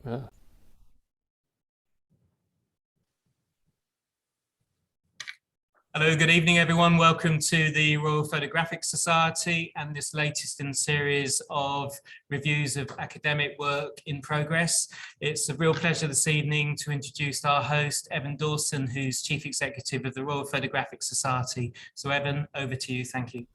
Yeah. Hello, good evening, everyone. Welcome to the Royal Photographic Society and this latest in series of reviews of academic work in progress. It's a real pleasure this evening to introduce our host, Evan Dawson, who's Chief Executive of the Royal Photographic Society. So Evan, over to you. Thank you.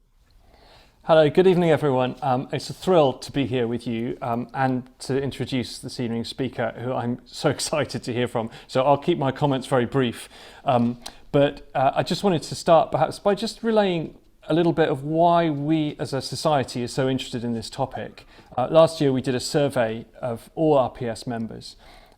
Hello, good evening, everyone. It's a thrill to be here with you and to introduce this evening's speaker, who I'm so excited to hear from. So I'll keep my comments very brief. But I just wanted to start perhaps by just relaying a little bit of why we as a society are so interested in this topic. Last year we did a survey of all RPS members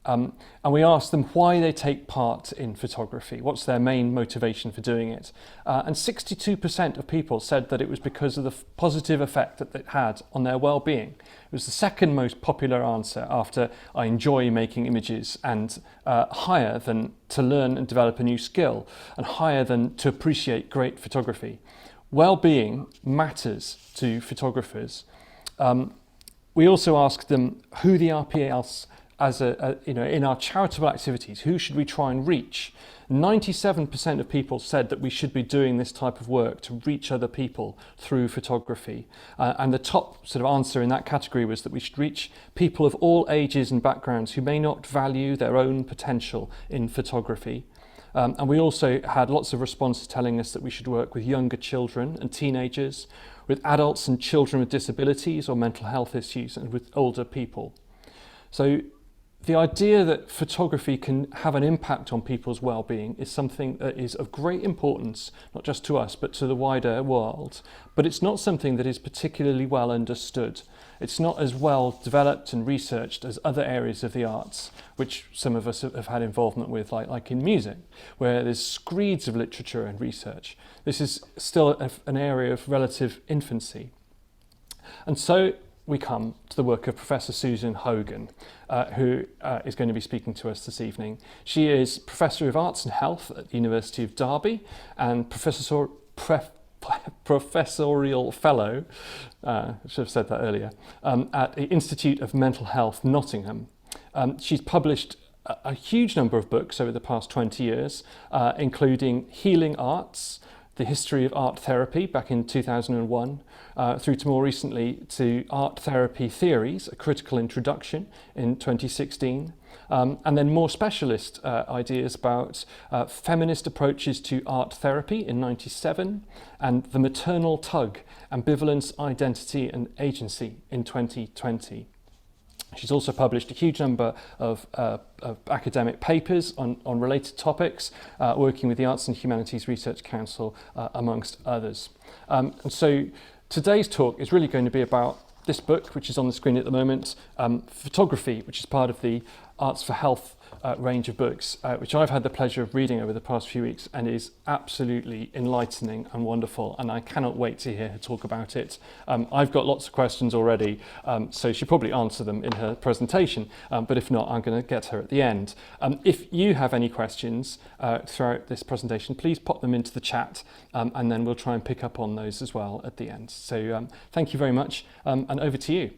and we asked them why they take part in photography, what's their main motivation for doing it. And 62% of people said that it was because of the positive effect that it had on their well-being. It was the second most popular answer after I enjoy making images, and higher than to learn and develop a new skill, and higher than to appreciate great photography. Well-being matters to photographers. We also asked them who the RPS as in our charitable activities, who should we try and reach? 97% of people said that we should be doing this type of work to reach other people through photography. And the top sort of answer in that category was that we should reach people of all ages and backgrounds who may not value their own potential in photography. And we also had lots of responses telling us that we should work with younger children and teenagers, with adults and children with disabilities or mental health issues, and with older people. So the idea that photography can have an impact on people's well-being is something that is of great importance, not just to us, but to the wider world. But it's not something that is particularly well understood. It's not as well developed and researched as other areas of the arts, which some of us have had involvement with, like in music, where there's screeds of literature and research. This is still an area of relative infancy. And so we come to the work of Professor Susan Hogan, who is going to be speaking to us this evening. She is Professor of Arts and Health at the University of Derby and Professorial Fellow, I should have said that earlier, at the Institute of Mental Health, Nottingham. She's published a huge number of books over the past 20 years, including Healing Arts, The History of Art Therapy back in 2001, through to more recently to Art Therapy Theories, a critical introduction in 2016, and then more specialist ideas about feminist approaches to art therapy in 97, and The Maternal Tug, Ambivalence, Identity and Agency in 2020. She's also published a huge number of academic papers on related topics, working with the Arts and Humanities Research Council, amongst others. And so today's talk is really going to be about this book, which is on the screen at the moment, Photography, which is part of the Arts for Health range of books, which I've had the pleasure of reading over the past few weeks and is absolutely enlightening and wonderful, and I cannot wait to hear her talk about it. I've got lots of questions already, so she'll probably answer them in her presentation, but if not, I'm going to get her at the end. If you have any questions throughout this presentation, please pop them into the chat, and then we'll try and pick up on those as well at the end. So thank you very much, and over to you.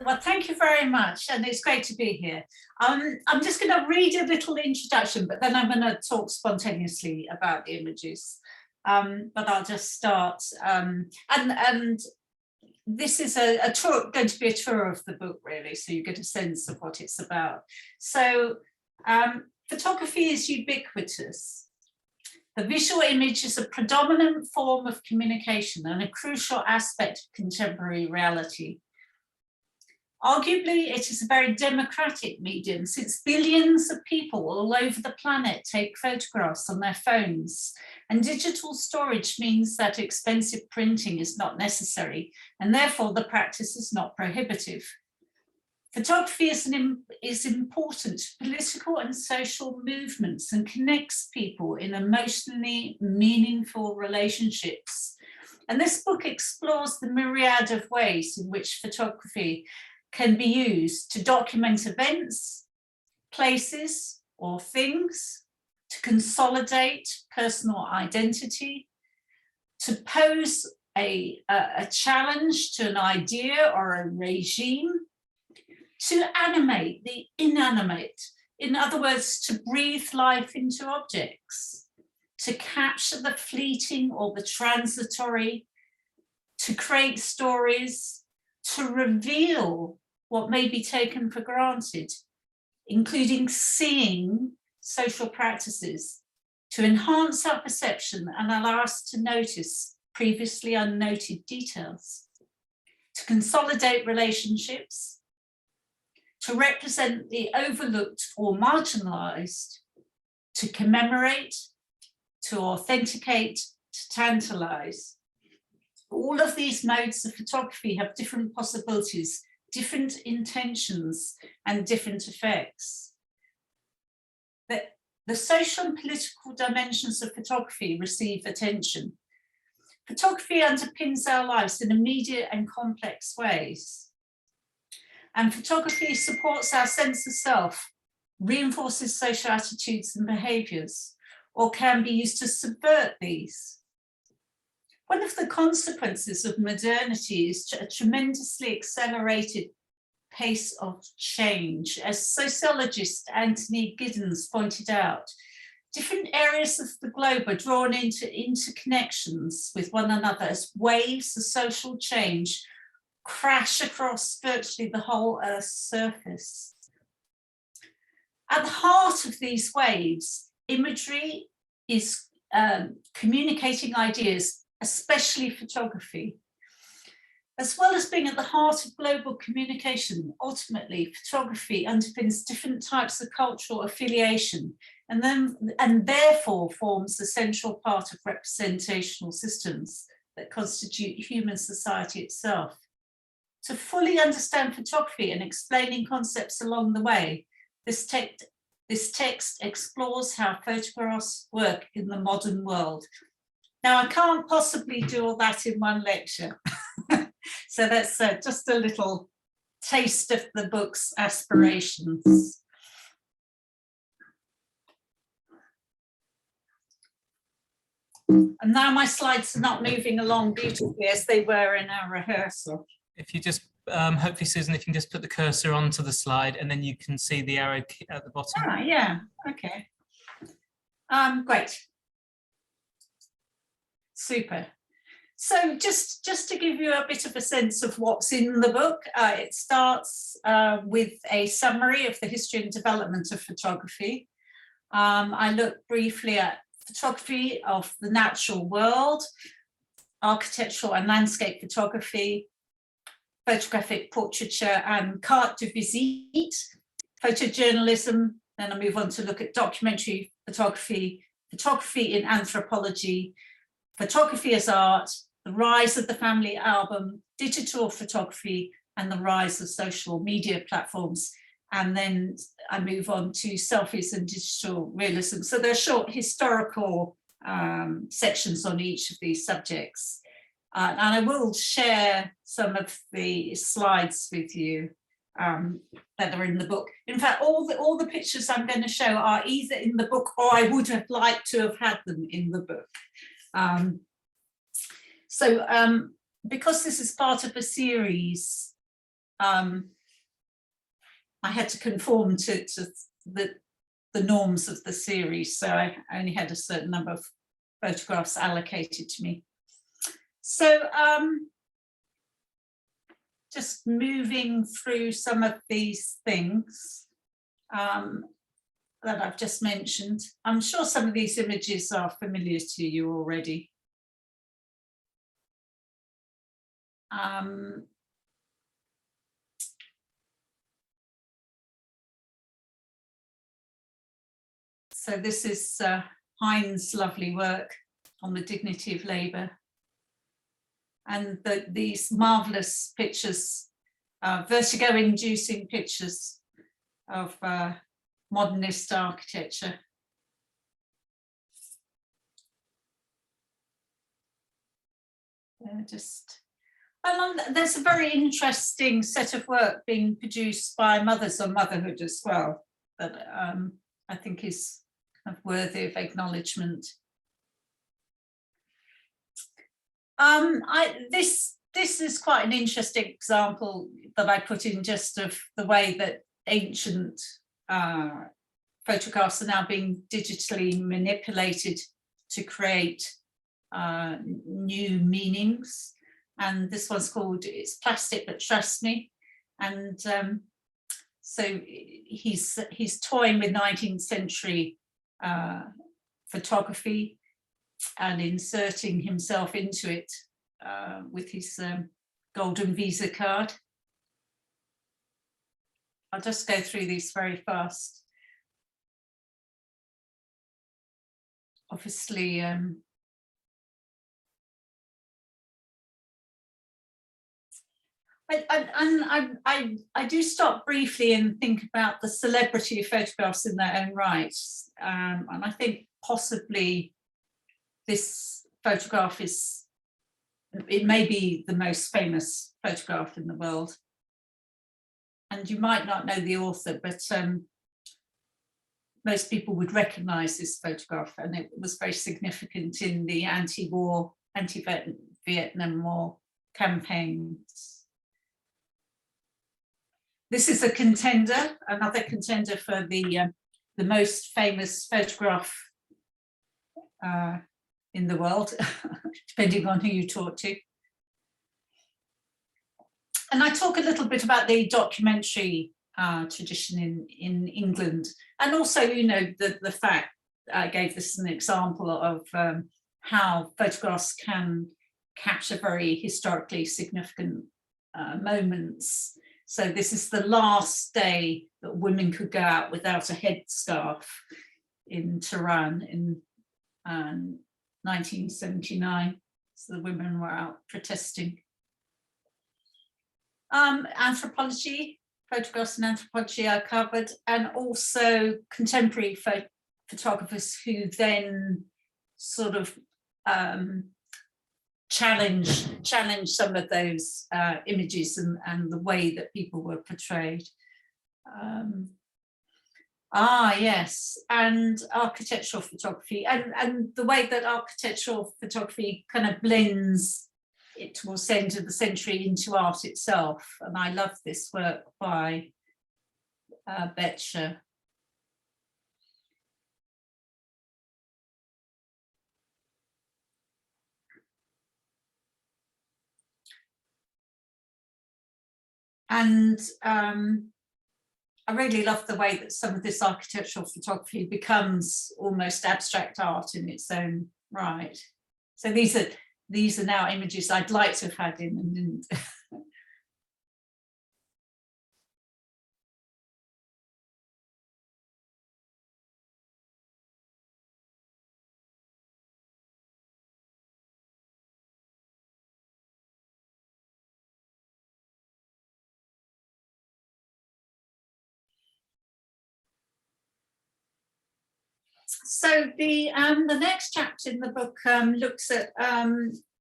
Well, thank you very much, and it's great to be here. I'm just going to read a little introduction, but then I'm going to talk spontaneously about the images. But I'll just start. And this is a tour, going to be a tour of the book, really, so you get a sense of what it's about. So photography is ubiquitous. The visual image is a predominant form of communication and a crucial aspect of contemporary reality. Arguably, it is a very democratic medium, since billions of people all over the planet take photographs on their phones, and digital storage means that expensive printing is not necessary, and therefore the practice is not prohibitive. Photography is important to political and social movements and connects people in emotionally meaningful relationships. And this book explores the myriad of ways in which photography can be used to document events, places, or things, to consolidate personal identity, to pose a challenge to an idea or a regime, to animate the inanimate, in other words, to breathe life into objects, to capture the fleeting or the transitory, to create stories, to reveal what may be taken for granted, including seeing social practices, to enhance our perception and allow us to notice previously unnoted details, to consolidate relationships, to represent the overlooked or marginalised, to commemorate, to authenticate, to tantalise. All of these modes of photography have different possibilities, different intentions, and different effects. The social and political dimensions of photography receive attention. Photography underpins our lives in immediate and complex ways. And photography supports our sense of self, reinforces social attitudes and behaviours, or can be used to subvert these. One of the consequences of modernity is a tremendously accelerated pace of change. As sociologist Anthony Giddens pointed out, different areas of the globe are drawn into interconnections with one another as waves of social change crash across virtually the whole Earth's surface. At the heart of these waves, imagery is communicating ideas, especially photography. As well as being at the heart of global communication, ultimately, photography underpins different types of cultural affiliation and therefore forms a central part of representational systems that constitute human society itself. To fully understand photography and explaining concepts along the way, this text explores how photographs work in the modern world. Now, I can't possibly do all that in one lecture. So that's just a little taste of the book's aspirations. And now my slides are not moving along beautifully as they were in our rehearsal. If you just, hopefully, Susan, if you can just put the cursor onto the slide and then you can see the arrow at the bottom. Ah, yeah, okay. Great. Super. So just to give you a bit of a sense of what's in the book, it starts with a summary of the history and development of photography. I look briefly at photography of the natural world, architectural and landscape photography, photographic portraiture and carte de visite, photojournalism. Then I move on to look at documentary photography, photography in anthropology, photography as art, the rise of the family album, digital photography, and the rise of social media platforms. And then I move on to selfies and digital realism. So there are short historical sections on each of these subjects. And I will share some of the slides with you that are in the book. In fact, all the pictures I'm going to show are either in the book or I would have liked to have had them in the book. Because this is part of a series, I had to conform to the norms of the series, so I only had a certain number of photographs allocated to me. So just moving through some of these things that I've just mentioned. I'm sure some of these images are familiar to you already. So this is Hein's lovely work on the dignity of labour. And these marvellous pictures, vertigo-inducing pictures of modernist architecture. There's a very interesting set of work being produced by Mothers on Motherhood as well, that I think is kind of worthy of acknowledgement. this is quite an interesting example that I put in, just of the way that ancient photographs are now being digitally manipulated to create new meanings. And this one's called It's Plastic But Trust Me. And so he's toying with 19th century photography and inserting himself into it with his golden Visa card. I'll just go through these very fast. Obviously, I do stop briefly and think about the celebrity of photographs in their own right. And I think possibly this photograph it may be the most famous photograph in the world. And you might not know the author, but most people would recognize this photograph, and it was very significant in the anti-Vietnam War campaigns. This is a contender, another contender for the most famous photograph in the world, depending on who you talk to. And I talk a little bit about the documentary tradition in England, and also, you know, the fact I gave this an example of how photographs can capture very historically significant moments. So this is the last day that women could go out without a headscarf in Tehran in 1979. So the women were out protesting. Anthropology, photographs and anthropology I covered, and also contemporary photographers who then sort of challenge some of those images and the way that people were portrayed. Yes, and architectural photography, and the way that architectural photography kind of blends it towards the end of the century into art itself. And I love this work by Betcher. And I really love the way that some of this architectural photography becomes almost abstract art in its own right. So these are now images I'd like to have had in and didn't. So the next chapter in the book looks at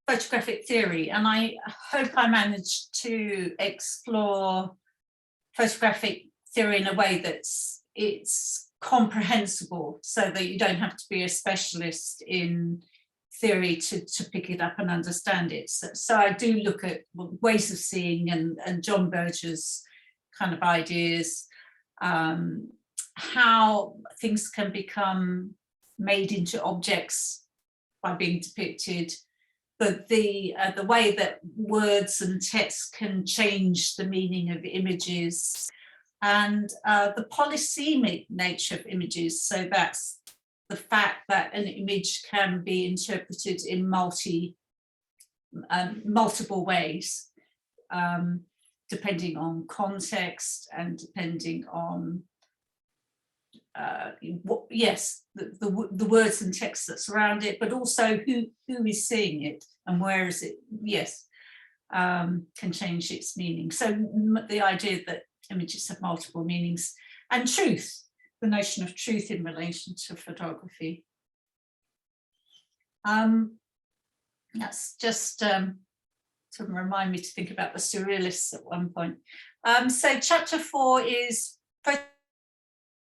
photographic theory, and I hope I managed to explore photographic theory in a way it's comprehensible, so that you don't have to be a specialist in theory to pick it up and understand it. So I do look at ways of seeing and John Berger's kind of ideas, how things can become made into objects by being depicted, but the way that words and text can change the meaning of images, and the polysemic nature of images. So that's the fact that an image can be interpreted in multiple ways, depending on context and depending on the words and text that surround it, but also who is seeing it and where is it, can change its meaning. So the idea that images have multiple meanings, and truth, the notion of truth in relation to photography. That's just to remind me to think about the surrealists at one point. So chapter 4 is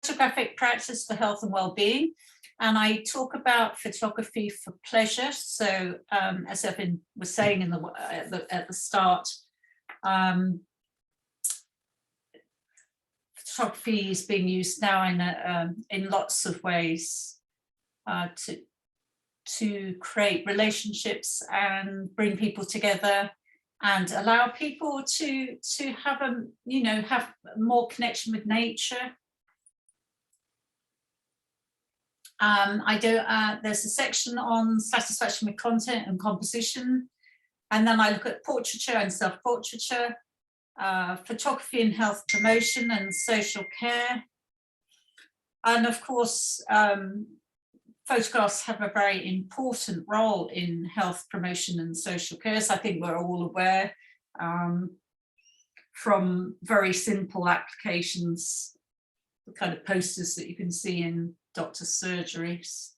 photographic practice for health and well-being. And I talk about photography for pleasure. So as Evan was saying at the start, photography is being used now in lots of ways to create relationships and bring people together and allow people to have have more connection with nature. There's a section on satisfaction with content and composition, and then I look at portraiture and self-portraiture, photography and health promotion and social care. And of course, photographs have a very important role in health promotion and social care, as I think we're all aware, from very simple applications, the kind of posters that you can see in doctor's surgeries.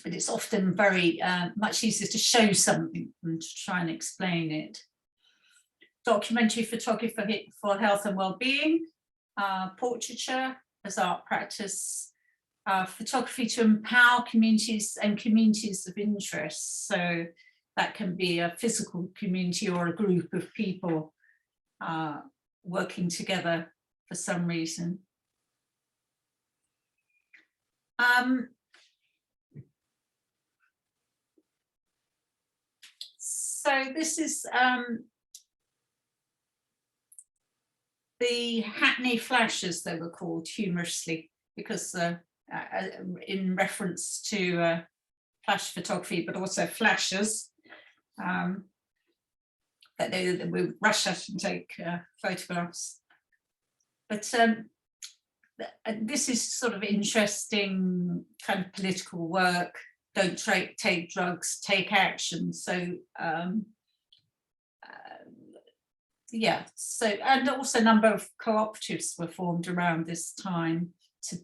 But it's often very much easier to show something than to try and explain it. Documentary photography for health and well-being, portraiture as art practice, photography to empower communities and communities of interest. So that can be a physical community or a group of people working together for some reason. So this is the Hackney Flashes, they were called humorously, because in reference to flash photography, but also flashes, that they would rush out and take photographs. But this is sort of interesting kind of political work. Don't take drugs, take action. So yeah, so, and also a number of cooperatives were formed around this time to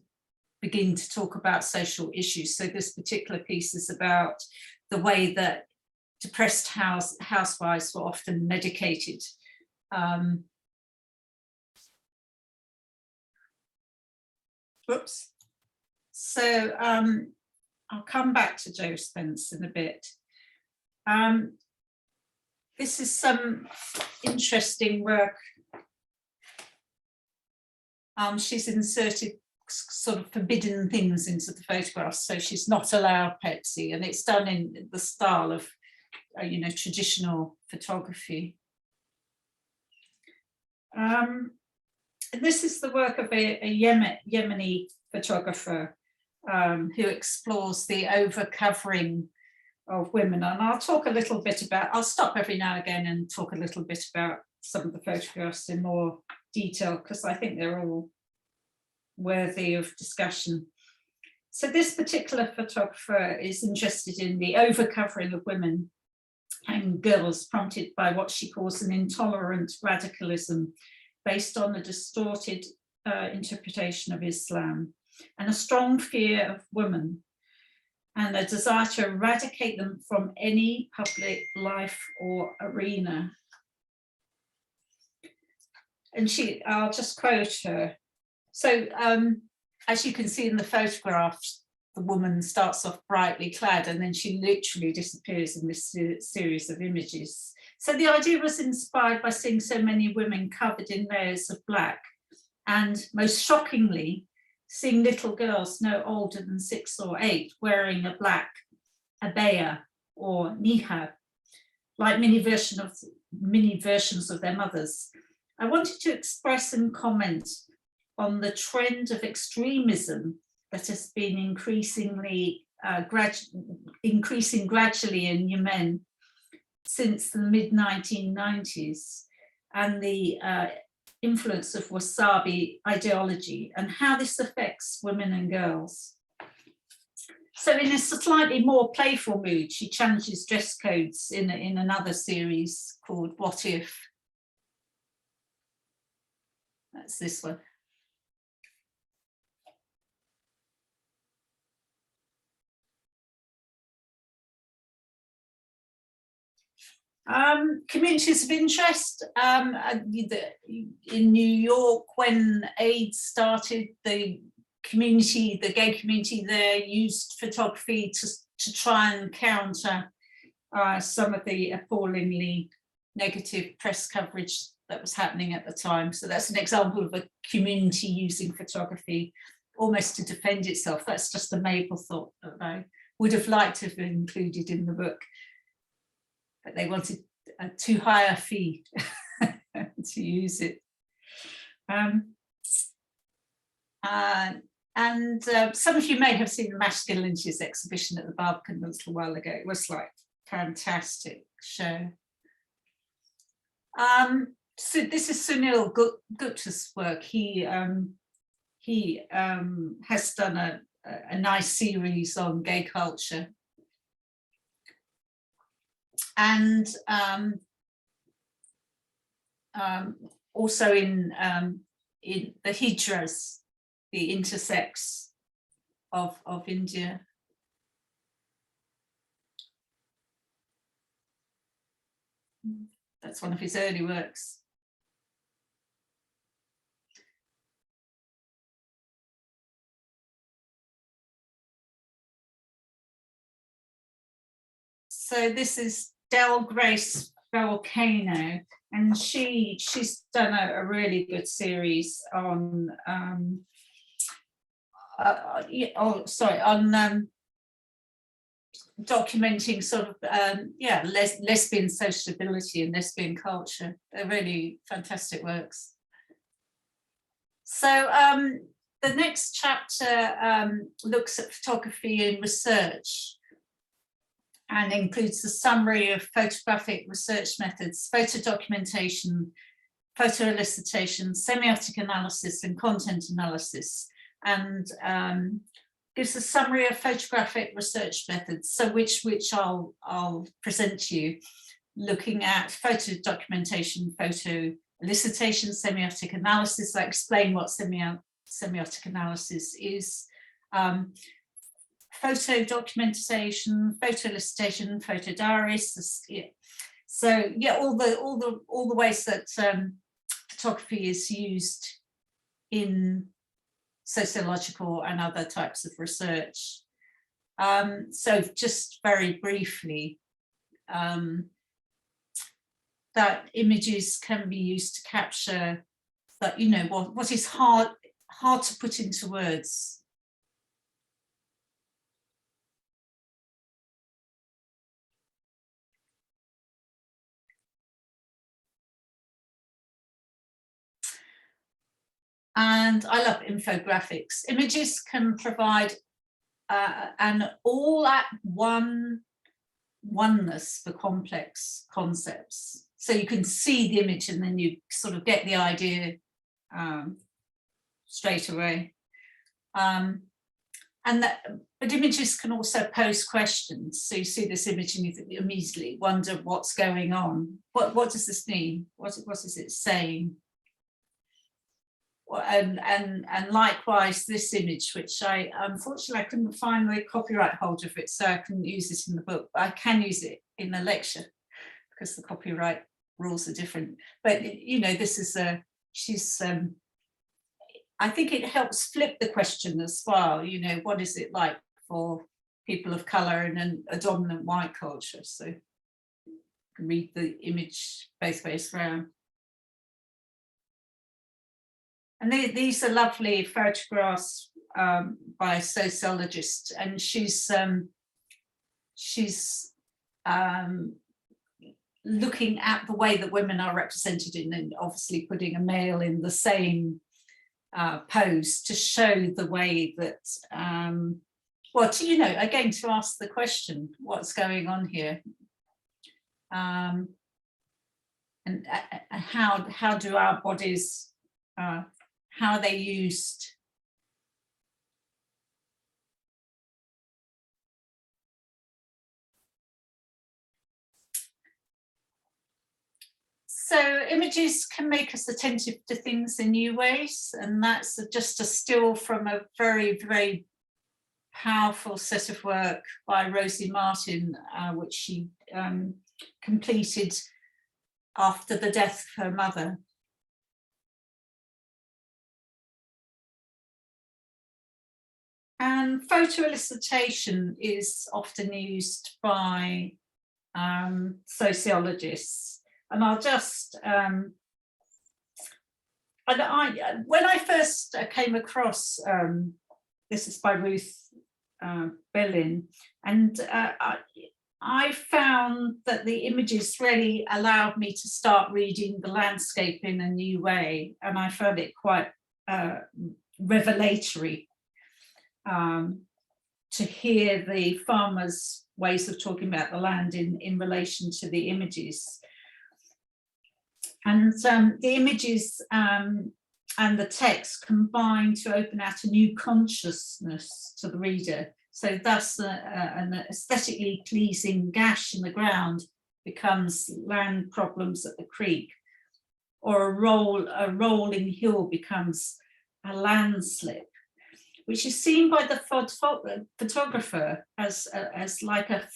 begin to talk about social issues. So this particular piece is about the way that depressed housewives were often medicated. Whoops. So I'll come back to Jo Spence in a bit. This is some interesting work. She's inserted sort of forbidden things into the photographs, so she's not allowed Pepsi, and it's done in the style of, traditional photography. This is the work of a Yemeni photographer who explores the overcovering of women. And I'll talk a little bit about, I'll stop every now and again and talk a little bit about some of the photographs in more detail, because I think they're all worthy of discussion. So this particular photographer is interested in the overcovering of women and girls, prompted by what she calls an intolerant radicalism based on a distorted interpretation of Islam, and a strong fear of women, and a desire to eradicate them from any public life or arena. And I'll just quote her. So as you can see in the photographs, the woman starts off brightly clad and then she literally disappears in this series of images. So the idea was inspired by seeing so many women covered in layers of black, and most shockingly, seeing little girls no older than 6 or 8 wearing a black abaya or niqab, like many versions of their mothers. I wanted to express and comment on the trend of extremism that has been increasing gradually in Yemen since the mid-1990s, and the influence of wasabi ideology and how this affects women and girls. So in a slightly more playful mood, she challenges dress codes in another series called What If? That's this one. Communities of interest. In New York, when AIDS started, the community, the gay community there, used photography to try and counter some of the appallingly negative press coverage that was happening at the time. So that's an example of a community using photography almost to defend itself. That's just a Maple thought that I would have liked to have included in the book, but they wanted a too high a fee to use it. And some of you may have seen the Masculinities exhibition at the Barbican a little while ago. It was like fantastic show. So this is Sunil Gupta's work. He has done a nice series on gay culture. And also in the hijras, the intersex of India. That's one of his early works. So this is Del Grace Volcano, and she's done a really good series on documenting sort of lesbian sociability and lesbian culture. They're really fantastic works. So the next chapter looks at photography in research and includes a summary of photographic research methods, photo documentation, photo elicitation, semiotic analysis, and content analysis, and gives a summary of photographic research methods, so which I'll present to you, looking at photo documentation, photo elicitation, semiotic analysis. I explain what semiotic analysis is. Photo documentation, photo elicitation, photo diaries. So yeah, all the ways that photography is used in sociological and other types of research. So just very briefly, that images can be used to capture that, you know, what is hard to put into words. And I love infographics. Images can provide an all-at-one oneness for complex concepts. So you can see the image and then you sort of get the idea straight away. But images can also pose questions. So you see this image and you immediately wonder what's going on. What does this mean? What is it saying? And likewise, this image, which unfortunately I couldn't find the copyright holder of it, so I couldn't use it in the book, but I can use it in a lecture because the copyright rules are different. But you know, this is I think it helps flip the question as well. You know, what is it like for people of color in a dominant white culture? So you can read the image both ways around. And these are lovely photographs by a sociologist, and she's looking at the way that women are represented in, and obviously putting a male in the same pose to show the way that, well, you know, again, to ask the question, what's going on here? And how do our bodies, how are they used? So images can make us attentive to things in new ways, and that's just a still from a very, very powerful set of work by Rosie Martin, which she completed after the death of her mother. And photo elicitation is often used by sociologists. And I'll just, when I first came across, this is by Ruth Bellin, and I found that the images really allowed me to start reading the landscape in a new way, and I found it quite revelatory to hear the farmers' ways of talking about the land in relation to the images. And the images and the text combine to open out a new consciousness to the reader. So thus an aesthetically pleasing gash in the ground becomes land problems at the creek, or a rolling hill becomes a landslip, which is seen by the photographer as like a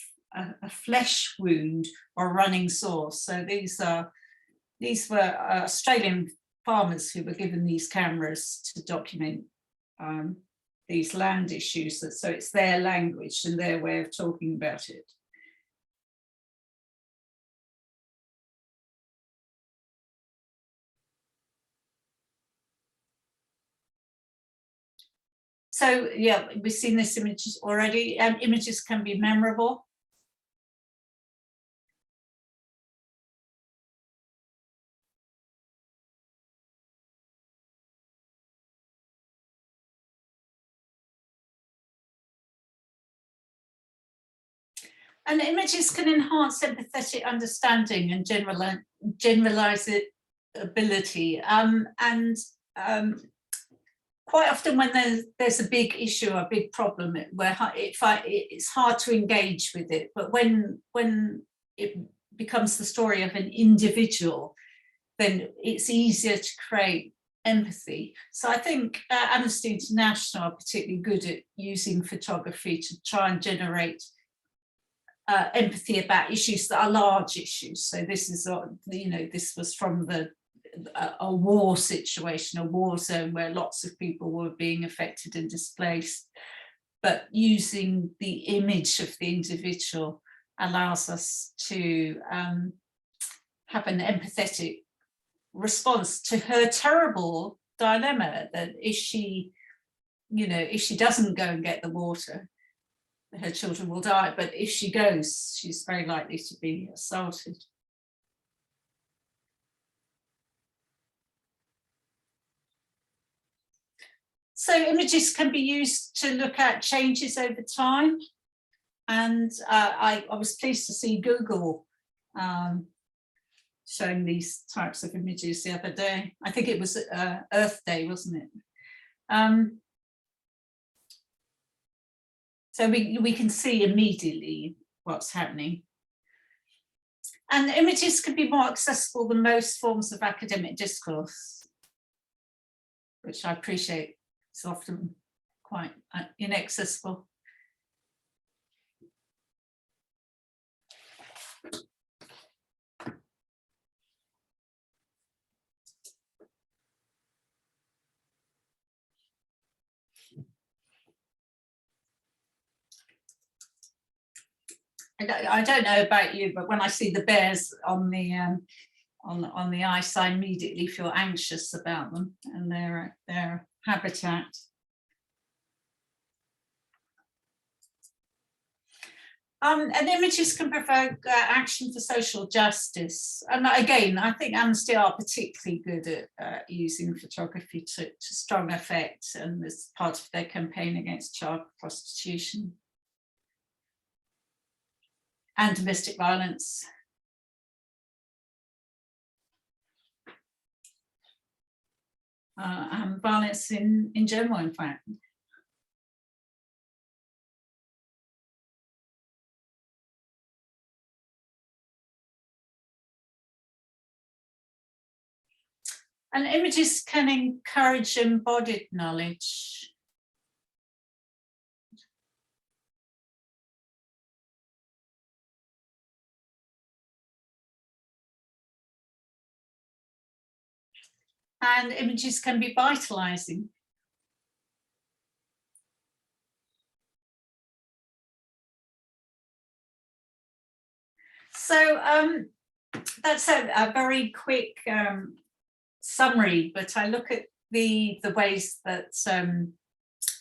flesh wound or running sore. So these were Australian farmers who were given these cameras to document these land issues. So it's their language and their way of talking about it. So yeah, we've seen this images already. Images can be memorable. And images can enhance empathetic understanding and generalizability. Quite often when there's a big issue or a big problem where it's hard to engage with it, but when it becomes the story of an individual, then it's easier to create empathy. So I think Amnesty International are particularly good at using photography to try and generate empathy about issues that are large issues. So this is, this was from a war situation, a war zone where lots of people were being affected and displaced, but using the image of the individual allows us to have an empathetic response to her terrible dilemma, that if she doesn't go and get the water, her children will die, but if she goes, she's very likely to be assaulted. So images can be used to look at changes over time. And I was pleased to see Google showing these types of images the other day. I think it was Earth Day, wasn't it? So we can see immediately what's happening. And images can be more accessible than most forms of academic discourse, which I appreciate. It's often quite inaccessible. I don't know about you, but when I see the bears on the ice, I immediately feel anxious about them and their habitat. And images can provoke action for social justice. And again, I think Amnesty are particularly good at using photography to strong effect, and as part of their campaign against child prostitution and domestic violence. And violence in general, in fact. And images can encourage embodied knowledge. And images can be vitalizing. So that's a very quick summary, but I look at the ways that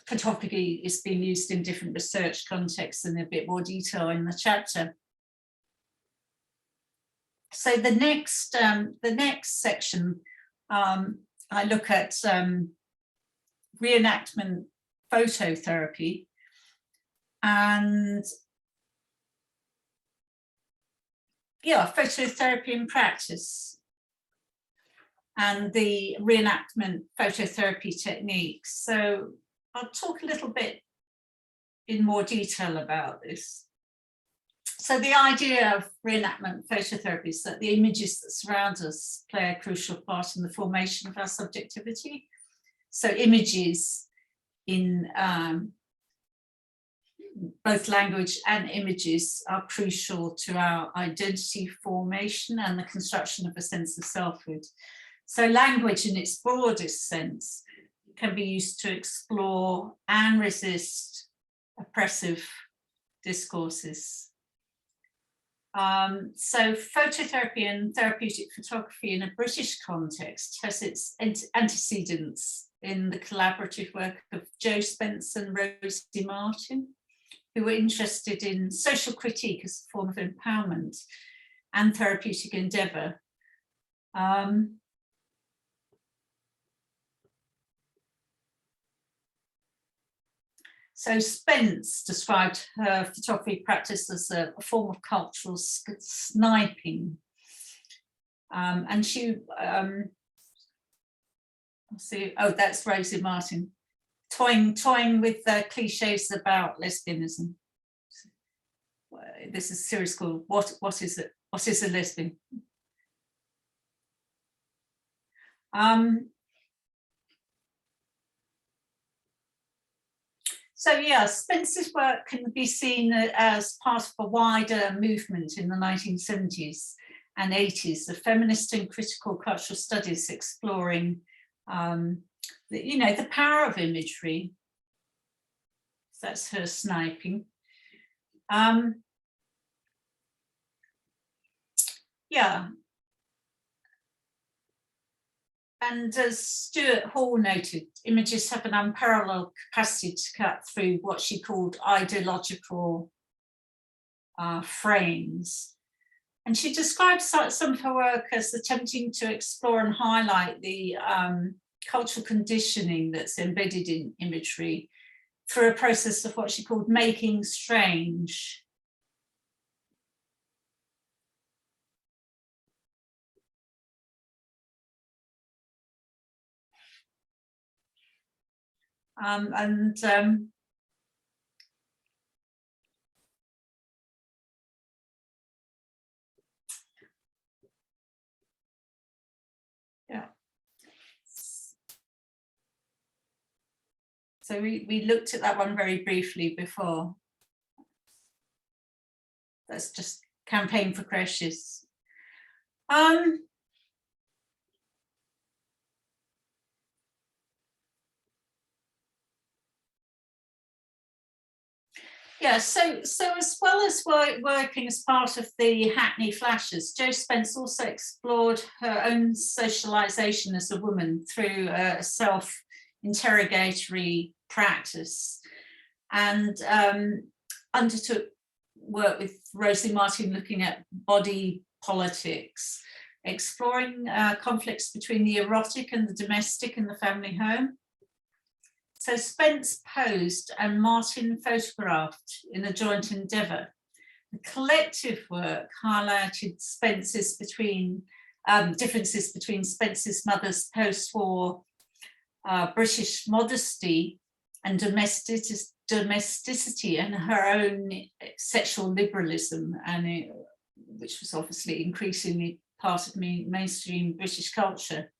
photography is being used in different research contexts in a bit more detail in the chapter. So the next section, I look at reenactment phototherapy, and phototherapy in practice, and the reenactment phototherapy techniques. So I'll talk a little bit in more detail about this. So the idea of reenactment phototherapy is that the images that surround us play a crucial part in the formation of our subjectivity. So images in both language and images are crucial to our identity formation and the construction of a sense of selfhood. So language in its broadest sense can be used to explore and resist oppressive discourses. So phototherapy and therapeutic photography in a British context has its antecedents in the collaborative work of Joe Spence and Rosie Martin, who were interested in social critique as a form of empowerment and therapeutic endeavour. So Spence described her photography practice as a form of cultural sniping. And she, that's Rosie Martin, toying with cliches about lesbianism. This is a series called What is it? What is a lesbian? So yeah, Spence's work can be seen as part of a wider movement in the 1970s and 80s of feminist and critical cultural studies exploring the power of imagery. That's her sniping. And as Stuart Hall noted, images have an unparalleled capacity to cut through what she called ideological frames. And she describes some of her work as attempting to explore and highlight the cultural conditioning that's embedded in imagery through a process of what she called making strange. So we looked at that one very briefly before. That's just Campaign for Creches. Yeah, so as well as working as part of the Hackney Flashes, Jo Spence also explored her own socialisation as a woman through a self-interrogatory practice, and undertook work with Rosie Martin looking at body politics, exploring conflicts between the erotic and the domestic in the family home. So Spence posed and Martin photographed in a joint endeavour. The collective work highlighted differences between Spence's mother's post-war British modesty and domesticity and her own sexual liberalism, and which was obviously increasingly part of mainstream British culture.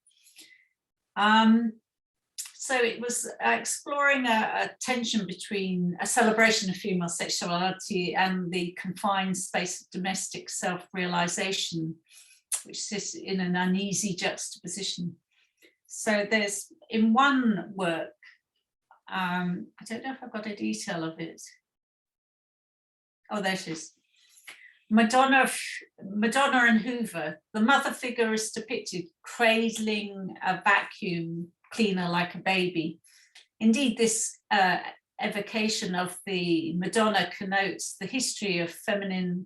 So it was exploring a tension between a celebration of female sexuality and the confined space of domestic self-realization, which sits in an uneasy juxtaposition. So there's, in one work, I don't know if I've got a detail of it. Oh, there it is. Madonna and Hoover. The mother figure is depicted cradling a vacuum cleaner like a baby. Indeed, this evocation of the Madonna connotes the history of feminine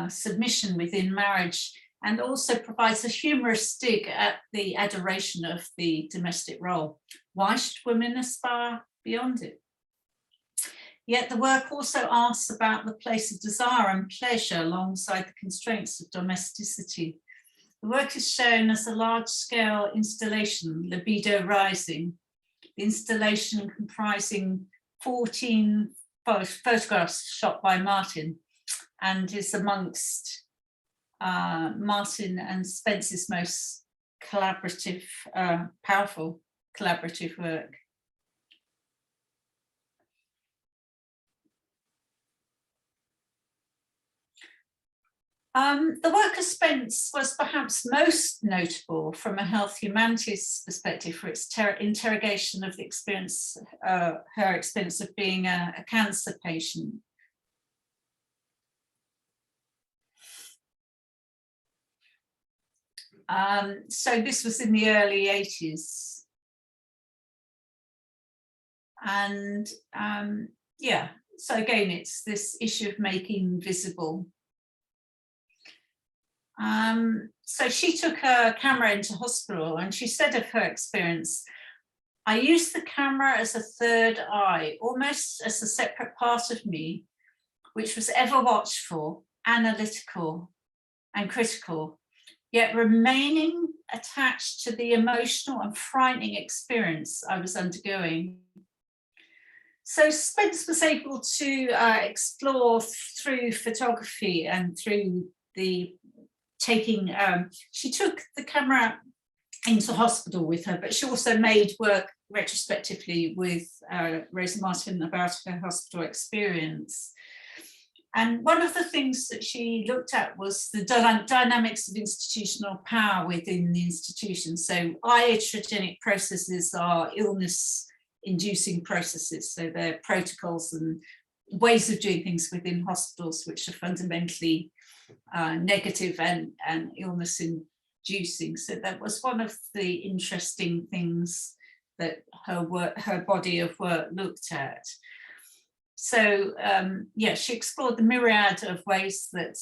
submission within marriage, and also provides a humorous dig at the adoration of the domestic role. Why should women aspire beyond it? Yet the work also asks about the place of desire and pleasure alongside the constraints of domesticity. The work is shown as a large-scale installation, Libido Rising, the installation comprising 14 photographs shot by Martin, and is amongst Martin and Spence's most collaborative, powerful collaborative work. The work of Spence was perhaps most notable from a health humanities perspective for its interrogation of the experience, her experience of being a cancer patient. So this was in the early 80s. And yeah, so again, it's this issue of making visible. So she took her camera into hospital, and she said of her experience, I used the camera as a third eye, almost as a separate part of me, which was ever watchful, analytical, and critical, yet remaining attached to the emotional and frightening experience I was undergoing. So Spence was able to explore through photography and through the taking, she took the camera into hospital with her, but she also made work retrospectively with Rosa Martin about her hospital experience. And one of the things that she looked at was the dynamics of institutional power within the institution. So iatrogenic processes are illness-inducing processes. So they're protocols and ways of doing things within hospitals which are fundamentally negative and illness-inducing. So that was one of the interesting things that her body of work looked at. So yeah, she explored the myriad of ways that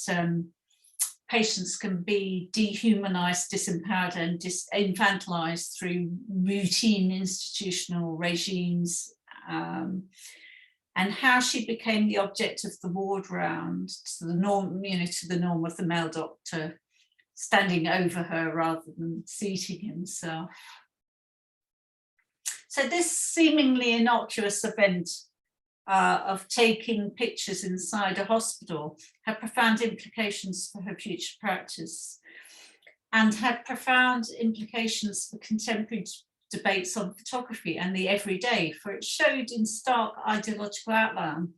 patients can be dehumanized, disempowered, and infantilized through routine institutional regimes, and how she became the object of the ward round to the norm, to the norm of the male doctor standing over her rather than seating himself. So this seemingly innocuous event of taking pictures inside a hospital had profound implications for her future practice, and had profound implications for contemporary debates on photography and the everyday, for it showed in stark ideological outline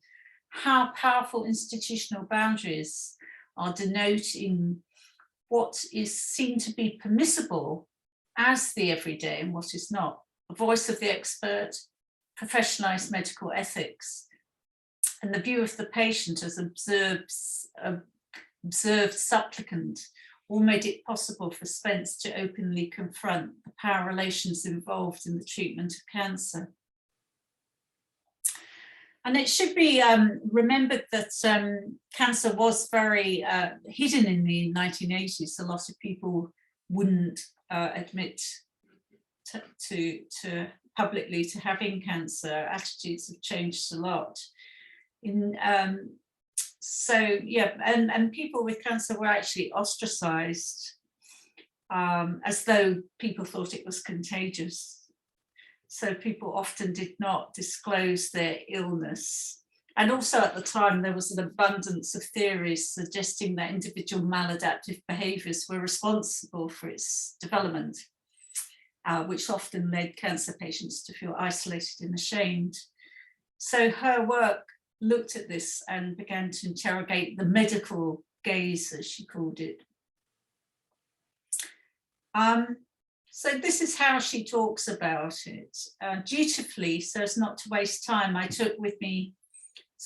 how powerful institutional boundaries are denoting what is seen to be permissible as the everyday and what is not. The voice of the expert, professionalized medical ethics, and the view of the patient as observed supplicant all made it possible for Spence to openly confront the power relations involved in the treatment of cancer. And it should be remembered that cancer was very hidden in the 1980s. A lot of people wouldn't admit to publicly to having cancer. Attitudes have changed a lot. So yeah, and people with cancer were actually ostracized as though people thought it was contagious. So people often did not disclose their illness. And also at the time, there was an abundance of theories suggesting that individual maladaptive behaviors were responsible for its development, which often led cancer patients to feel isolated and ashamed. So her work looked at this and began to interrogate the medical gaze, as she called it. So this is how she talks about it. Dutifully, so as not to waste time, I took with me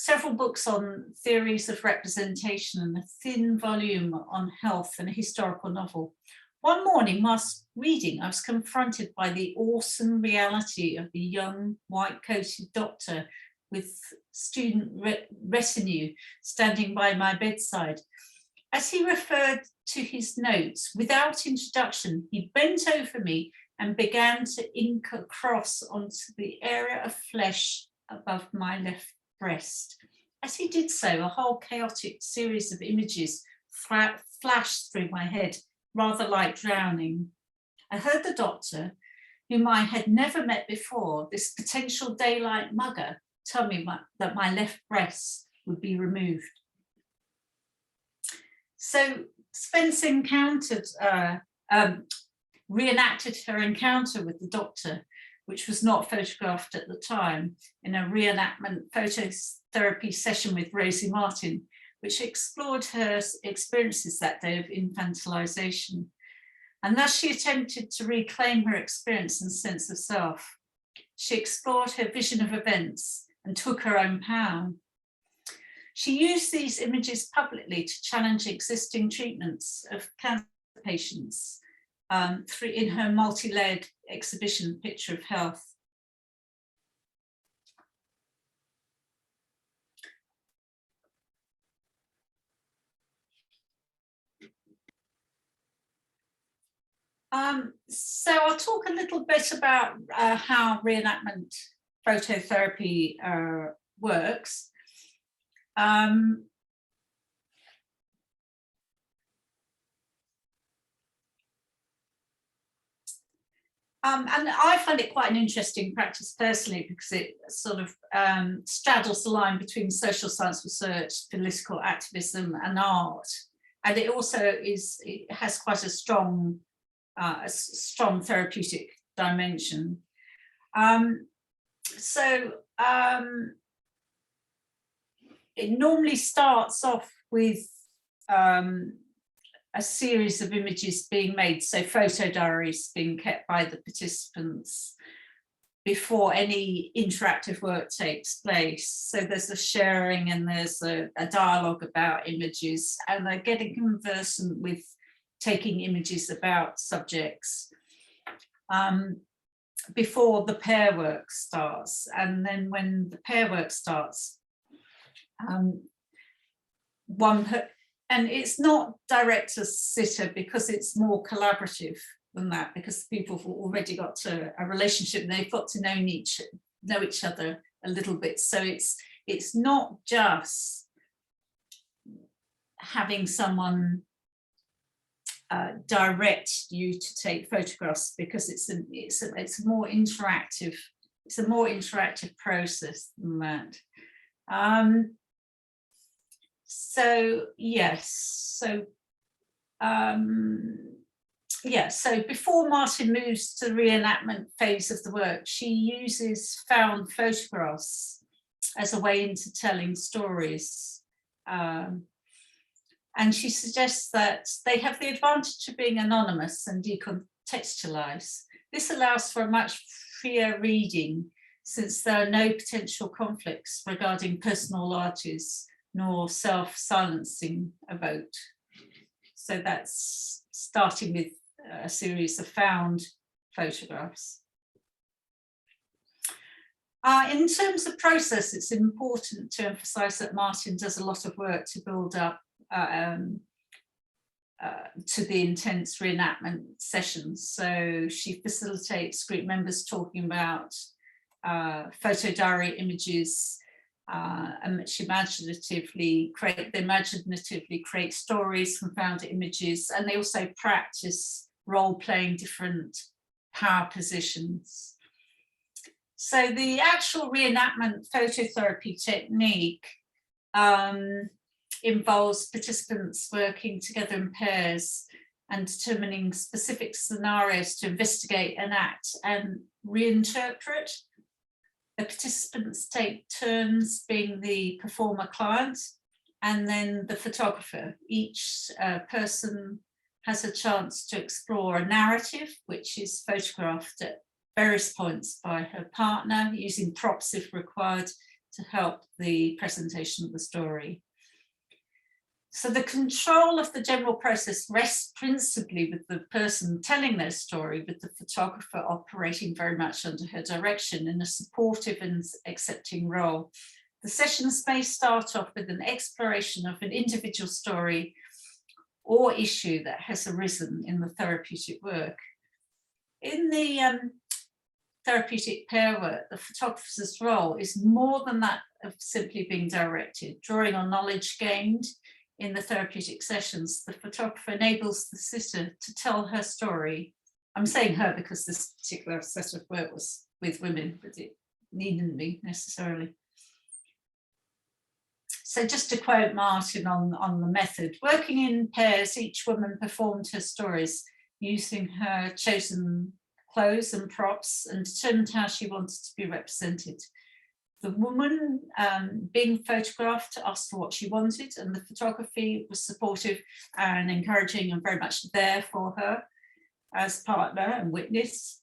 several books on theories of representation, and a thin volume on health, and a historical novel. One morning, whilst reading, I was confronted by the awesome reality of the young white-coated doctor with student retinue standing by my bedside. As he referred to his notes, without introduction, he bent over me and began to ink a cross onto the area of flesh above my left breast. As he did so, a whole chaotic series of images flashed through my head, rather like drowning. I heard the doctor, whom I had never met before, this potential daylight mugger, tell me that my left breast would be removed. So Spence reenacted her encounter with the doctor, which was not photographed at the time, in a reenactment phototherapy session with Rosie Martin, which explored her experiences that day of infantilization. And thus she attempted to reclaim her experience and sense of self. She explored her vision of events and took her own power. She used these images publicly to challenge existing treatments of cancer patients in her multi-layered exhibition, Picture of Health. So I'll talk a little bit about how reenactment phototherapy works. And I find it quite an interesting practice personally, because it sort of straddles the line between social science research, political activism, and art. And it also it has quite a strong therapeutic dimension. It normally starts off with a series of images being made, so photo diaries being kept by the participants before any interactive work takes place. So there's a sharing and there's a dialogue about images, and they're getting conversant with taking images about subjects before the pair work starts. And then when the pair work starts, and it's not director-sitter, because it's more collaborative than that, because people have already got a relationship and they've got to know each other a little bit. So it's not just having someone direct you to take photographs, because it's a more interactive process than that. So before Martin moves to the reenactment phase of the work, she uses found photographs as a way into telling stories. And she suggests that they have the advantage of being anonymous and decontextualized. This allows for a much freer reading, since there are no potential conflicts regarding personal larges nor self-silencing evoked. So that's starting with a series of found photographs. In terms of process, it's important to emphasize that Martin does a lot of work to build up to the intense reenactment sessions. So she facilitates group members talking about photo diary images, and she imaginatively create stories from found images, and they also practice role-playing different power positions. So the actual reenactment phototherapy technique involves participants working together in pairs and determining specific scenarios to investigate, enact, and reinterpret. The participants take turns being the performer client and then the photographer. Each person has a chance to explore a narrative, which is photographed at various points by her partner, using props if required, to help the presentation of the story. So the control of the general process rests principally with the person telling their story, with the photographer operating very much under her direction in a supportive and accepting role. The sessions may start off with an exploration of an individual story or issue that has arisen in the therapeutic work. In the therapeutic pair work, the photographer's role is more than that of simply being directed, drawing on knowledge gained in the therapeutic sessions. The photographer enables the sitter to tell her story. I'm saying her because this particular set of work was with women, but it needn't be necessarily. So just to quote Martin on the method, working in pairs, each woman performed her stories using her chosen clothes and props and determined how she wanted to be represented. The woman being photographed asked for what she wanted, and the photography was supportive and encouraging and very much there for her as partner and witness,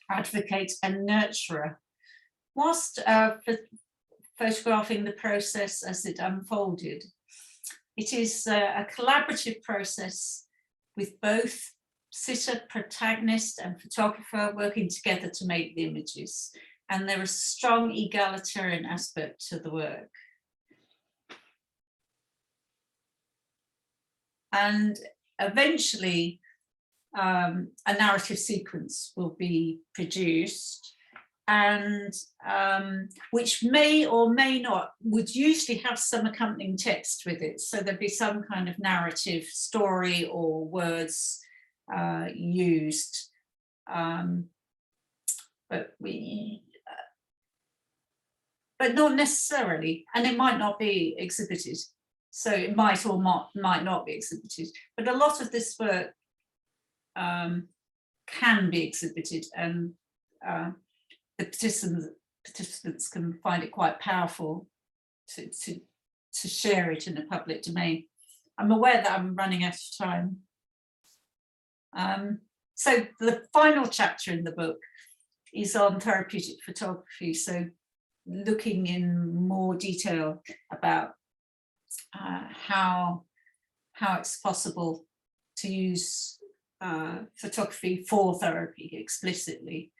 advocate and nurturer. Whilst photographing the process as it unfolded, it is a collaborative process with both sitter, protagonist and photographer working together to make the images. And there is a strong egalitarian aspect to the work. And eventually, a narrative sequence will be produced, and which may or may not, would usually have some accompanying text with it. So there'd be some kind of narrative story or words used. But not necessarily, and it might not be exhibited. So it might or might not be exhibited, but a lot of this work can be exhibited, and the participants can find it quite powerful to share it in a public domain. I'm aware that I'm running out of time. So the final chapter in the book is on therapeutic photography. So looking in more detail about how it's possible to use photography for therapy explicitly.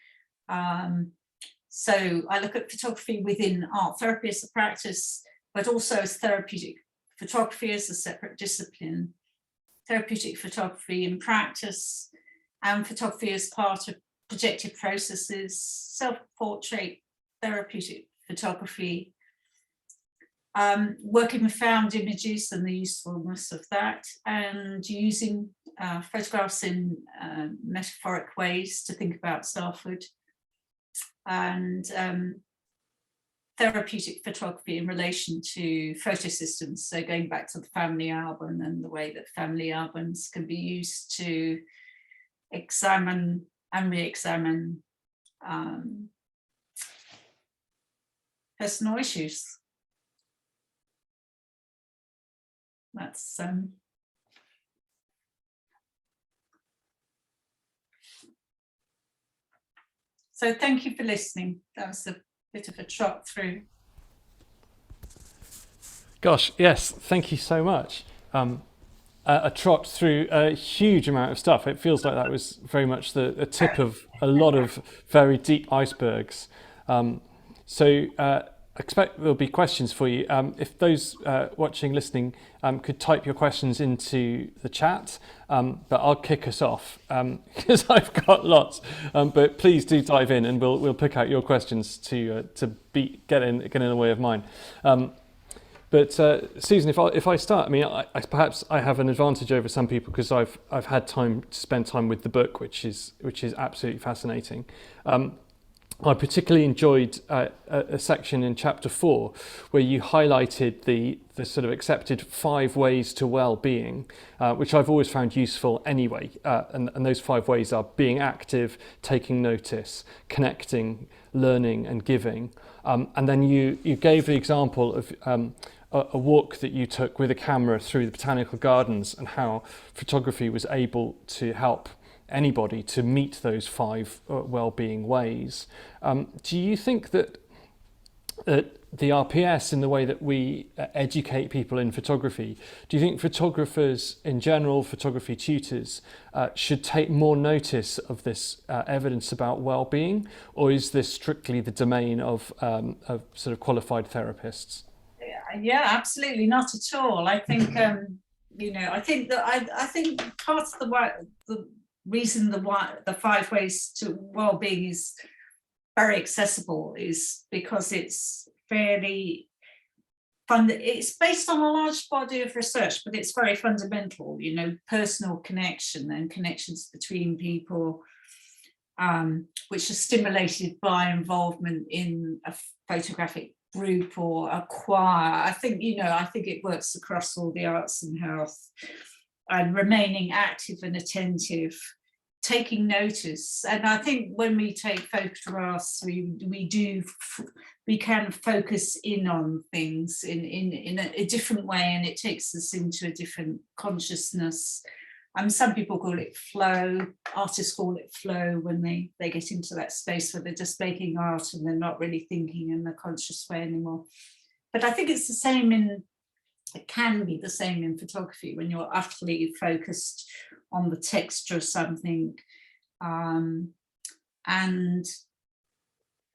So I look at photography within art therapy as a practice, but also as therapeutic photography as a separate discipline, therapeutic photography in practice, and photography as part of projective processes, self-portrait therapeutic photography, working with found images and the usefulness of that, and using photographs in metaphoric ways to think about selfhood, and therapeutic photography in relation to photo systems. So going back to the family album and the way that family albums can be used to examine and re-examine personal issues. That's so thank you for listening. That was a bit of a trot through. Gosh, yes, thank you so much. A trot through a huge amount of stuff. It feels like that was very much the tip of a lot of very deep icebergs. So I expect there'll be questions for you. If those watching, listening, could type your questions into the chat, but I'll kick us off because I've got lots. But please do dive in, and we'll pick out your questions to get in the way of mine. But Susan, if I start, I mean, I perhaps I have an advantage over some people because I've had time to spend time with the book, which is absolutely fascinating. I particularly enjoyed a section in chapter 4 where you highlighted the sort of accepted 5 ways to well-being, which I've always found useful anyway. And those 5 ways are being active, taking notice, connecting, learning and giving. And then you gave the example of a walk that you took with a camera through the botanical gardens and how photography was able to help anybody to meet those 5 well-being ways. Do you think that the RPS in the way that we educate people in photography. Do you think photographers in general, photography tutors, should take more notice of this evidence about well-being, or is this strictly the domain of sort of qualified therapists? Yeah, absolutely not at all. I think I think part of the reason the 5 ways to well-being is very accessible is because it's fairly fun. It's based on a large body of research, but it's very fundamental, personal connection and connections between people, which are stimulated by involvement in a photographic group or a choir. I think it works across all the arts and health, and remaining active and attentive, taking notice. And I think when we take photographs, we can focus in on things in a different way, and it takes us into a different consciousness. Some people call it flow. Artists call it flow when they get into that space where they're just making art and they're not really thinking in a conscious way anymore. But I think it's the same it can be the same in photography when you're utterly focused on the texture of something,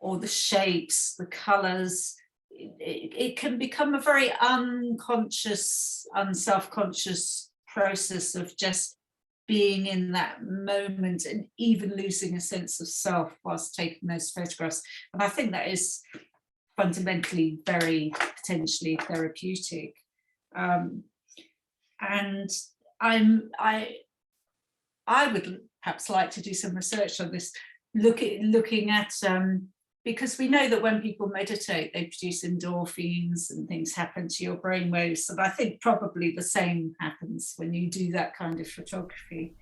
or the shapes, the colors. It can become a very unconscious, unself-conscious process of just being in that moment and even losing a sense of self whilst taking those photographs. And I think that is fundamentally very potentially therapeutic. And I would perhaps like to do some research on this, looking at because we know that when people meditate, they produce endorphins and things happen to your brainwaves. And I think probably the same happens when you do that kind of photography.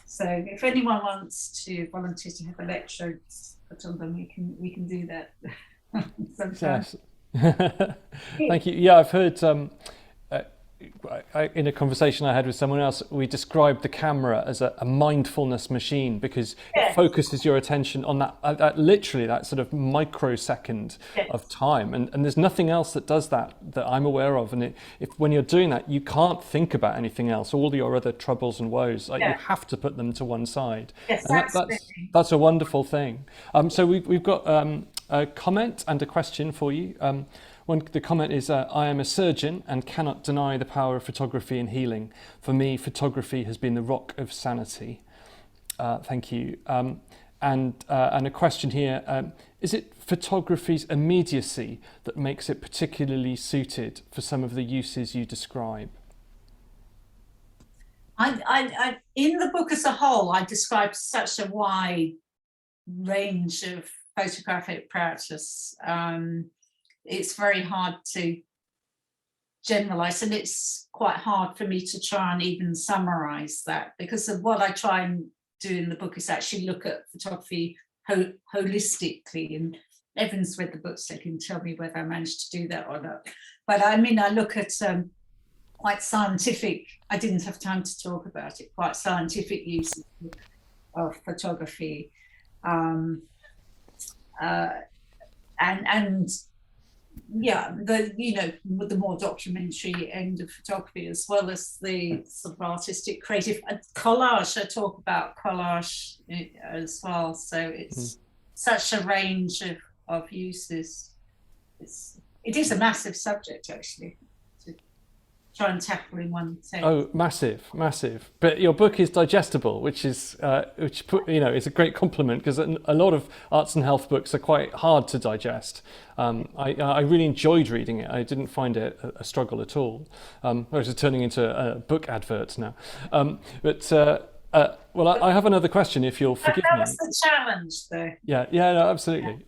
So if anyone wants to volunteer to have a lecture put on them, we can do that sometime. Yes. Thank you. Yeah, I've heard in a conversation I had with someone else, we described the camera as a mindfulness machine because it focuses your attention on that literally that sort of microsecond of time, and there's nothing else that does that I'm aware of. And when you're doing that, you can't think about anything else, all your other troubles and woes, you have to put them to one side. Yes, and that's a wonderful thing. So we've got a comment and a question for you. The comment is, I am a surgeon and cannot deny the power of photography in healing. For me, photography has been the rock of sanity. Thank you. And a question here, is it photography's immediacy that makes it particularly suited for some of the uses you describe? In the book as a whole, I described such a wide range of photographic practice. It's very hard to generalize, and it's quite hard for me to try and even summarize that, because of what I try and do in the book is actually look at photography holistically. And Evan's read the book, so he can tell me whether I managed to do that or not. But I look at quite scientific, I didn't have time to talk about it, quite scientific uses of photography. And with the more documentary end of photography, as well as the sort of artistic, creative collage. I talk about collage as well. So it's such a range of uses. It is a massive subject, actually, to try and tackle in one take. Oh, massive. But your book is digestible, which is a great compliment, because a lot of arts and health books are quite hard to digest. I really enjoyed reading it. I didn't find it a struggle at all. It's turning into a book advert now. I have another question, if you'll forgive me. That was the challenge, though. Yeah, no, absolutely.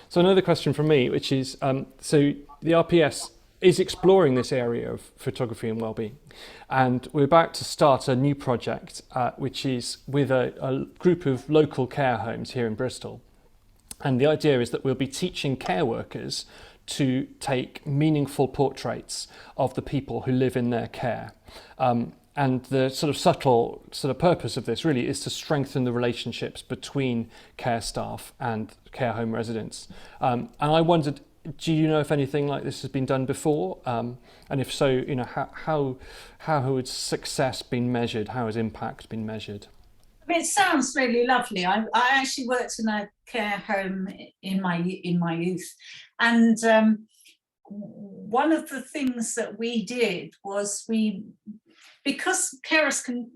So another question from me, which is, so the RPS is exploring this area of photography and well-being, and we're about to start a new project, which is with a group of local care homes here in Bristol. And the idea is that we'll be teaching care workers to take meaningful portraits of the people who live in their care. And the sort of subtle sort of purpose of this really is to strengthen the relationships between care staff and care home residents. And I wondered do you know if anything like this has been done before? And if so, you know, how has success been measured? How has impact been measured? I mean, it sounds really lovely. I actually worked in a care home in my youth, and one of the things that we did was because carers can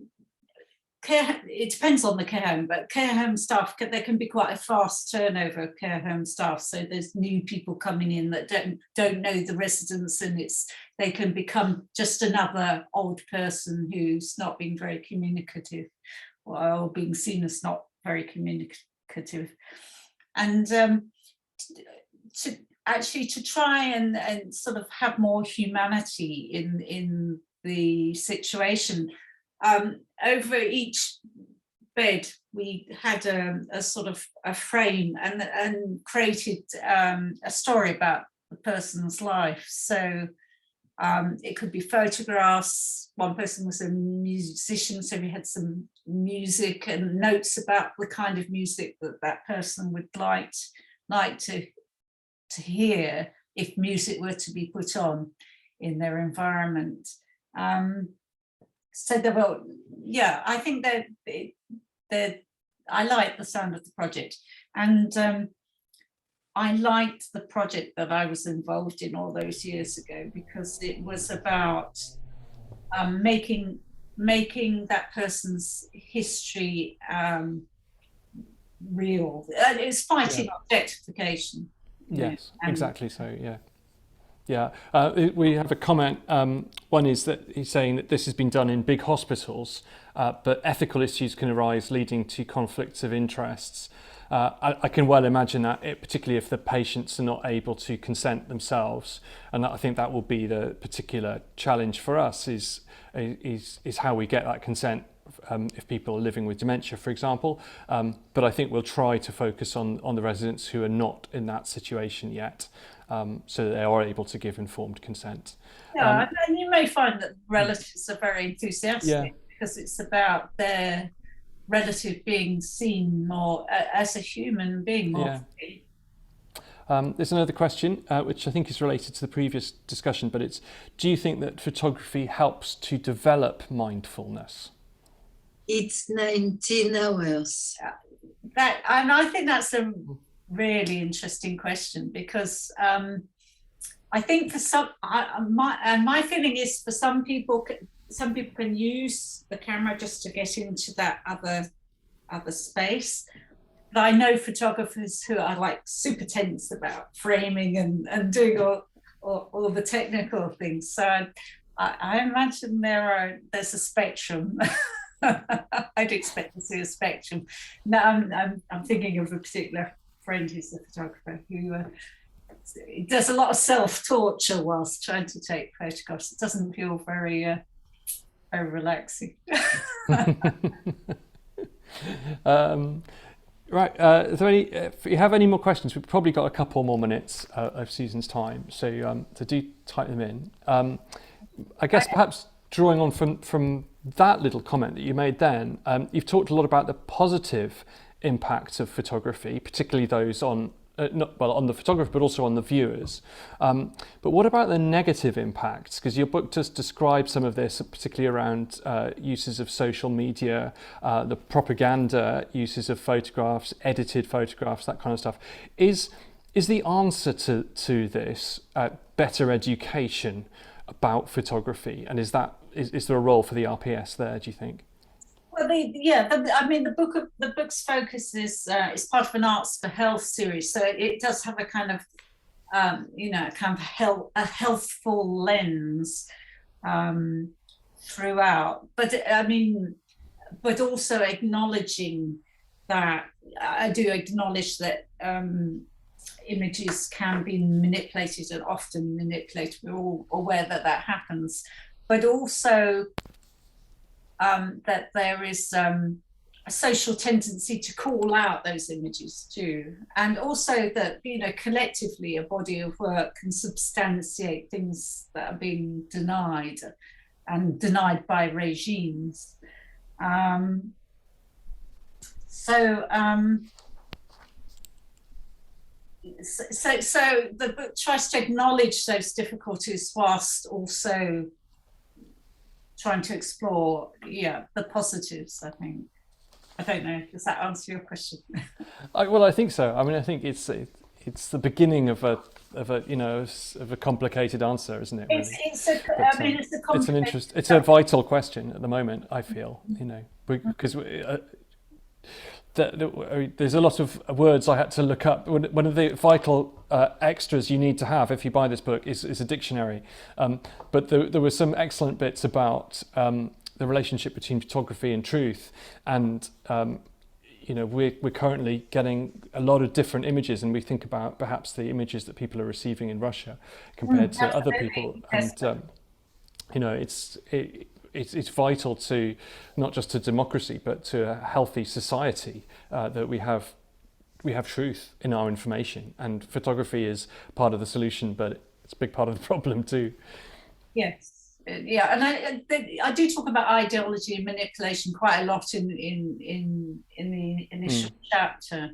care. It depends on the care home, but care home staff, there can be quite a fast turnover of care home staff. So there's new people coming in that don't know the residents, and they can become just another old person who's not being very communicative, or being seen as not very communicative. And to try and sort of have more humanity in the situation, over each bed we had a sort of a frame and created a story about the person's life. So it could be photographs. One person was a musician, so we had some music and notes about the kind of music that person would like to hear if music were to be put on in their environment. So there were, yeah, I think that I like the sound of the project, and I liked the project that I was involved in all those years ago, because it was about making that person's history real. It's fighting objectification. Yes, exactly so, yeah. Yeah, we have a comment. One is that he's saying that this has been done in big hospitals, but ethical issues can arise leading to conflicts of interests. I can well imagine that, particularly if the patients are not able to consent themselves, and I think that will be the particular challenge for us is how we get that consent if people are living with dementia, for example. But I think we'll try to focus on the residents who are not in that situation yet, so that they are able to give informed consent. Yeah, and you may find that relatives are very enthusiastic, because it's about their relative being seen more as a human being. There's another question, which I think is related to the previous discussion, but it's, do you think that photography helps to develop mindfulness? It's 19 hours. And I think that's a really interesting question, because I think for some, my feeling is for some people can use the camera just to get into that other space. But I know photographers who are like super tense about framing and doing all the technical things. So I imagine there's a spectrum. I'd expect to see a spectrum. Now I'm thinking of a particular friend who's a photographer who does a lot of self-torture whilst trying to take photographs. It doesn't feel very relaxing. Right, if you have any more questions, we've probably got a couple more minutes of Susan's time, so do type them in. I guess perhaps drawing on from that little comment that you made then, you've talked a lot about the positive impacts of photography, particularly those on the photographer, but also on the viewers. But what about the negative impacts? Because your book does describe some of this, particularly around uses of social media, the propaganda uses of photographs, edited photographs, that kind of stuff. Is the answer to this better education about photography? And is there a role for the RPS there, do you think? Well, the book's focus is part of an Arts for Health series, so it does have a kind of a healthful lens throughout. But also acknowledging that I do acknowledge that images can be manipulated and often manipulated. We're all aware that happens, but also that there is a social tendency to call out those images too, and also that collectively a body of work can substantiate things that are being denied by regimes. So the book tries to acknowledge those difficulties whilst also trying to explore, the positives, I think. I don't know, does that answer your question? Well, I think so. I mean, I think it's the beginning of a complicated answer, isn't it? Really? It's a vital question at the moment, I feel, because there's a lot of words I had to look up. One of the vital extras you need to have if you buy this book is a dictionary. But there were some excellent bits about the relationship between photography and truth. And, we're currently getting a lot of different images, and we think about perhaps the images that people are receiving in Russia compared to other people. And, it's vital to not just to democracy, but to a healthy society that we have truth in our information. And photography is part of the solution, but it's a big part of the problem too. Yes. Yeah, and I do talk about ideology and manipulation quite a lot in the initial chapter,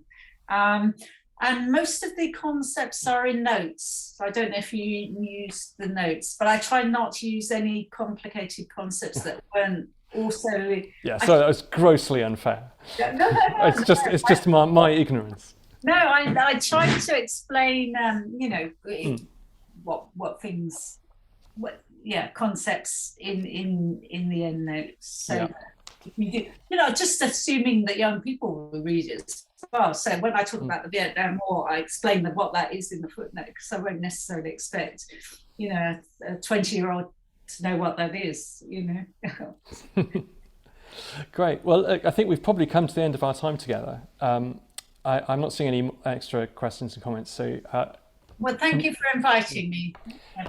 and most of the concepts are in notes. So I don't know if you use the notes, but I try not to use any complicated concepts that weren't also. Yeah, so that was grossly unfair. No. It's just my ignorance. No, I tried to explain, what things. Concepts in the end notes. So just assuming that young people will read it as well. So when I talk about the Vietnam War, I explain what that is in the footnote, because I won't necessarily expect, a 20-year-old to know what that is, Great. Well, I think we've probably come to the end of our time together. I'm not seeing any extra questions and comments, so well, thank you for inviting me.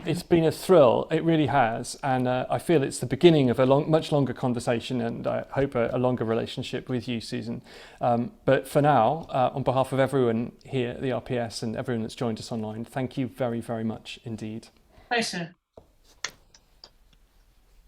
It's been a thrill, it really has, and I feel it's the beginning of a much longer conversation, and I hope a longer relationship with you, Susan. But for now, on behalf of everyone here at the RPS and everyone that's joined us online, thank you very, very much indeed. Pleasure.